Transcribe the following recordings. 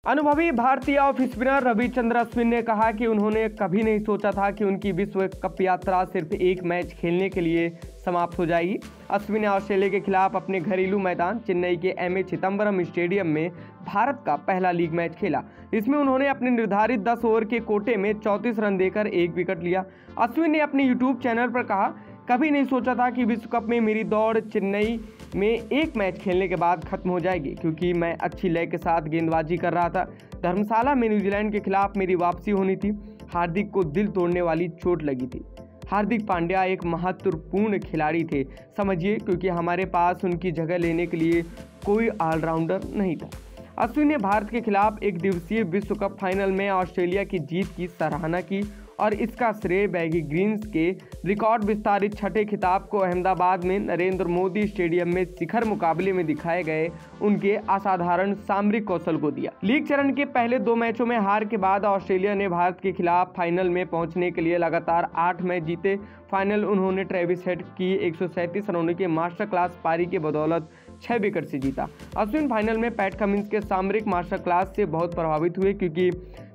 अनुभवी भारतीय off spinner Ravichander Ashwin ने कहा कि उन्होंने कभी नहीं सोचा था कि उनकी विश्व कप यात्रा सिर्फ एक मैच खेलने के लिए समाप्त हो जाएगी। अश्विन ने ऑस्ट्रेलिया के खिलाफ अपने घरेलू मैदान चेन्नई के एमए चिदंबरम स्टेडियम में भारत का पहला लीग मैच खेला। इसमें उन्होंने अपने निर्धारित 10 ओवर के कोटे में 34 रन देकर 1 विकेट लिया। अश्विन ने अपने यूट्यूब चैनल पर कहा, कभी नहीं सोचा था कि विश्व कप में मेरी दौड़ चेन्नई में एक मैच खेलने के बाद खत्म हो जाएगी, क्योंकि मैं अच्छी लय के साथ गेंदबाजी कर रहा था। धर्मशाला में न्यूजीलैंड के खिलाफ मेरी वापसी होनी थी। हार्दिक को दिल तोड़ने वाली चोट लगी थी। हार्दिक पांड्या एक महत्वपूर्ण खिलाड़ी थे, समझिए, क्योंकि हमारे पास उनकी जगह लेने के लिए कोई ऑलराउंडर नहीं था। अश्विन ने भारत के खिलाफ एक दिवसीय विश्व कप फाइनल में ऑस्ट्रेलिया की जीत की सराहना की और इसका श्रेय बैगी ग्रीन्स के रिकॉर्ड विस्तारित छठे खिताब को अहमदाबाद में नरेंद्र मोदी स्टेडियम में शिखर मुकाबले में दिखाए गए उनके असाधारण सामरिक कौशल को दिया। लीग चरण के पहले 2 मैचों में हार के बाद ऑस्ट्रेलिया ने भारत के खिलाफ फाइनल में पहुंचने के लिए लगातार 8 मैच जीते। फाइनल उन्होंने ट्रेविस हेड की 137 रनों के मास्टर क्लास पारी के बदौलत 6 विकेट से जीता। अश्विन फाइनल में पैट कमिंस के सामरिक मास्टर क्लास से बहुत प्रभावित हुए, क्योंकि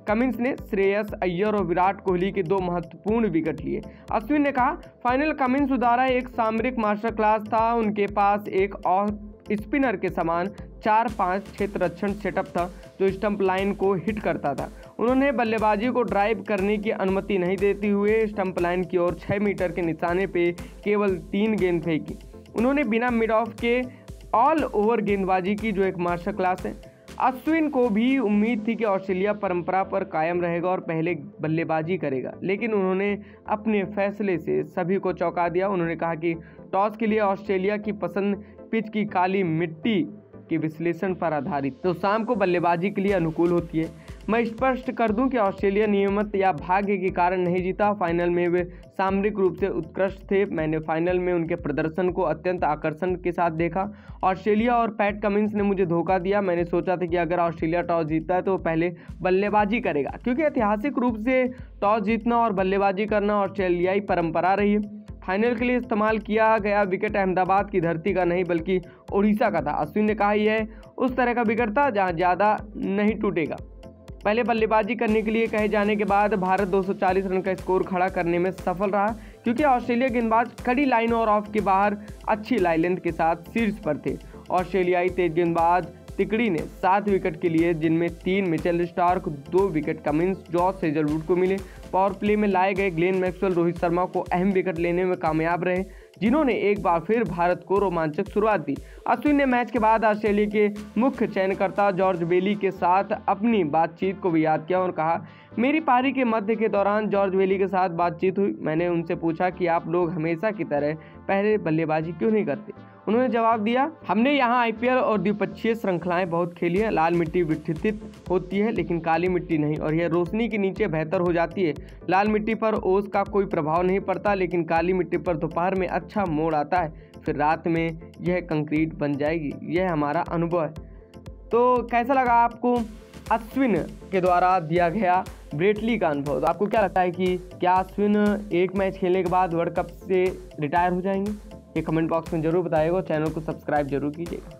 कमिंस ने श्रेयस अय्यर और विराट कोहली के 2 महत्वपूर्ण विकेट लिए। अश्विन ने कहा, फाइनल कमिंस द्वारा एक सामरिक मास्टर क्लास था। उनके पास एक ऑफ स्पिनर के समान 4-5 क्षेत्ररक्षण सेटअप था जो स्टंप लाइन को हिट करता था। उन्होंने बल्लेबाजी को ड्राइव करने की अनुमति नहीं देते हुए स्टंप लाइन की ओर 6 मीटर के निशाने पे केवल 3 गेंद फेंकी। उन्होंने बिना मिड ऑफ के ऑल ओवर गेंदबाजी की, जो एक मास्टर क्लास है। अश्विन को भी उम्मीद थी कि ऑस्ट्रेलिया परंपरा पर कायम रहेगा और पहले बल्लेबाजी करेगा, लेकिन उन्होंने अपने फैसले से सभी को चौंका दिया। उन्होंने कहा कि टॉस के लिए ऑस्ट्रेलिया की पसंद पिच की काली मिट्टी के विश्लेषण पर आधारित तो शाम को बल्लेबाजी के लिए अनुकूल होती है। मैं स्पष्ट कर दूं कि ऑस्ट्रेलिया नियमित या भाग्य के कारण नहीं जीता। फाइनल में वे सामरिक रूप से उत्कृष्ट थे। मैंने फाइनल में उनके प्रदर्शन को अत्यंत आकर्षण के साथ देखा। ऑस्ट्रेलिया और पैट कमिंस ने मुझे धोखा दिया। मैंने सोचा था कि अगर ऑस्ट्रेलिया टॉस जीतता है तो वो पहले बल्लेबाजी करेगा, क्योंकि ऐतिहासिक रूप से टॉस जीतना और बल्लेबाजी करना ऑस्ट्रेलियाई परंपरा रही है। फाइनल के लिए इस्तेमाल किया गया विकेट अहमदाबाद की धरती का नहीं बल्कि ओडिशा का था। अश्विन ने कहा, यह उस तरह का विकेट था जहां ज़्यादा नहीं टूटेगा। पहले बल्लेबाजी करने के लिए कहे जाने के बाद भारत 240 रन का स्कोर खड़ा करने में सफल रहा, क्योंकि ऑस्ट्रेलिया गेंदबाज कड़ी लाइन और ऑफ के बाहर अच्छी लाइन लेंथ के साथ शीर्ष पर थे। ऑस्ट्रेलियाई तेज गेंदबाज तिकड़ी ने 7 विकेट के लिए, जिनमें 3 Mitchell Starc, 2 wicket Cummins, Josh Hazlewood को मिले। पावर प्ले में लाए गए ग्लेन मैक्सवेल रोहित शर्मा को अहम विकेट लेने में कामयाब रहे, जिन्होंने एक बार फिर भारत को रोमांचक शुरुआत दी। अश्विन ने मैच के बाद ऑस्ट्रेलिया के मुख्य चयनकर्ता जॉर्ज बेली के साथ अपनी बातचीत को भी याद किया और कहा, मेरी पारी के मध्य के दौरान जॉर्ज बेली के साथ बातचीत हुई। मैंने उनसे पूछा कि आप लोग हमेशा की तरह पहले बल्लेबाजी क्यों नहीं करते। उन्होंने जवाब दिया, हमने यहाँ आईपीएल और द्विपक्षीय श्रृंखलाएं बहुत खेली है। लाल मिट्टी विक्षिप्त होती है लेकिन काली मिट्टी नहीं, और यह रोशनी के नीचे बेहतर हो जाती है। लाल मिट्टी पर ओस का कोई प्रभाव नहीं पड़ता, लेकिन काली मिट्टी पर दोपहर में अच्छा मोड़ आता है, फिर रात में यह कंक्रीट बन जाएगी। यह हमारा अनुभव है। तो कैसा लगा आपको अश्विन के द्वारा दिया गया ब्रेटली का अनुभव? तो आपको क्या लगता है कि क्या अश्विन एक मैच खेलने के बाद वर्ल्ड कप से रिटायर हो जाएंगे? ये कमेंट बॉक्स में जरूर बताइएगा। चैनल को सब्सक्राइब जरूर कीजिएगा।